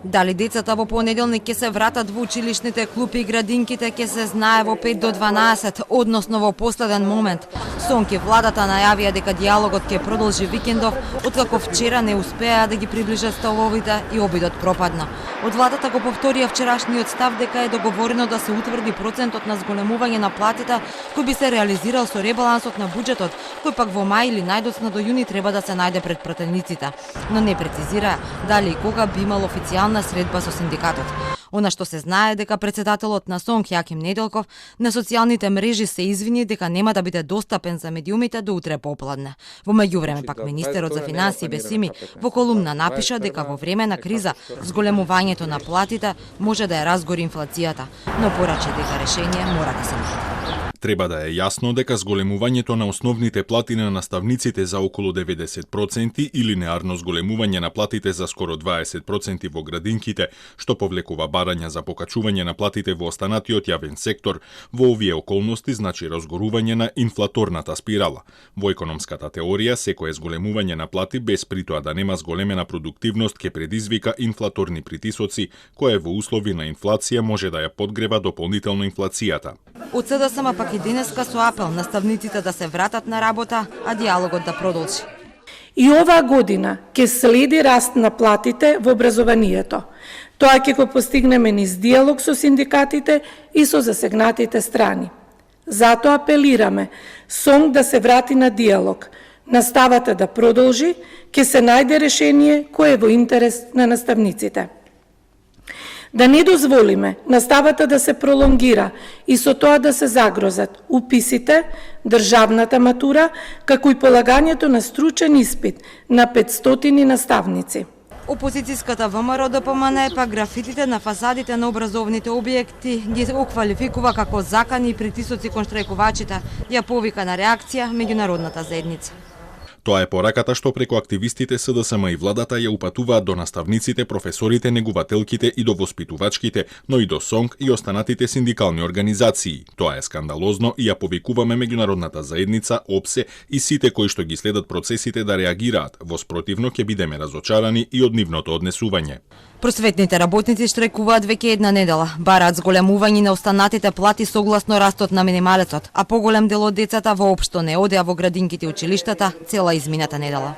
Дали децата во понеделник ќе се вратат во училишните клупи и градинките ќе се знае во 5 до 12, односно во последен момент. Сонки владата најавија дека дијалогот ќе продолжи викендов, откако вчера не успеа да ги приближат столовите и обидот пропадна. Од владата го повторија вчерашниот став дека е договорено да се утврди процентот на зголемување на платите кој би се реализирал со ребалансот на буџетот, кој пак во мај или најдоцна до јуни треба да се најде пред пратениците, но не прецизира дали и кога би имал официјална средба со синдикатот. Она што се знае дека председателот на СОНК Јаким Неделков на социјалните мрежи се извини дека нема да биде достапен за медиумите до утре попладне. Во меѓувреме пак министерот за финансии Бесими во колумна напиша дека во време на криза зголемувањето на платите може да ја разгори инфлацијата, но порача дека решение мора да се најде. Треба да е јасно дека зголемувањето на основните плати на наставниците за околу 90% или неарно зголемување на платите за скоро 20% во градинките, што повлекува барања за покачување на платите во останатиот јавен сектор, во овие околности значи разгорување на инфлаторната спирала. Во економската теорија, секое зголемување на плати без притоа да нема зголемена продуктивност ќе предизвика инфлаторни притисоци, кое во услови на инфлација може да ја подгрева дополнително инфлацијата. Од СДСМ пак и денеска со апел наставниците да се вратат на работа, а дијалогот да продолжи. И оваа година ќе следи раст на платите во образованието. Тоа ќе го постигнеме низ дијалог со синдикатите и со засегнатите страни. Затоа апелираме СОНК да се врати на дијалог, наставата да продолжи, ќе се најде решение кое е во интерес на наставниците. Да не дозволиме наставата да се пролонгира и со тоа да се загрозат уписите, државната матура, како и полагањето на стручен испит на 500 наставници. Опозицијската ВМРО ДПМН пак графитите на фасадите на образовните објекти ги оквалификува како закани и притисоци кон штрајкувачите, ја повика на реакција меѓународната заедница. Тоа е пораката што преку активистите СДСМ и владата ја упатуваат до наставниците, професорите, негувателките и до воспитувачките, но и до СОНК и останатите синдикални организации. Тоа е скандалозно и ја повикуваме меѓународната заедница, ОПСЕ и сите кои што ги следат процесите да реагираат, во спротивно ќе бидеме разочарани и од нивното однесување. Просветните работници штрajkуваат веќе една недела, бараат зголемување на останатите плати согласно растот на минималецот, а поголем дел од децата воопшто не одеа во градинките и училиштата цела измината недела.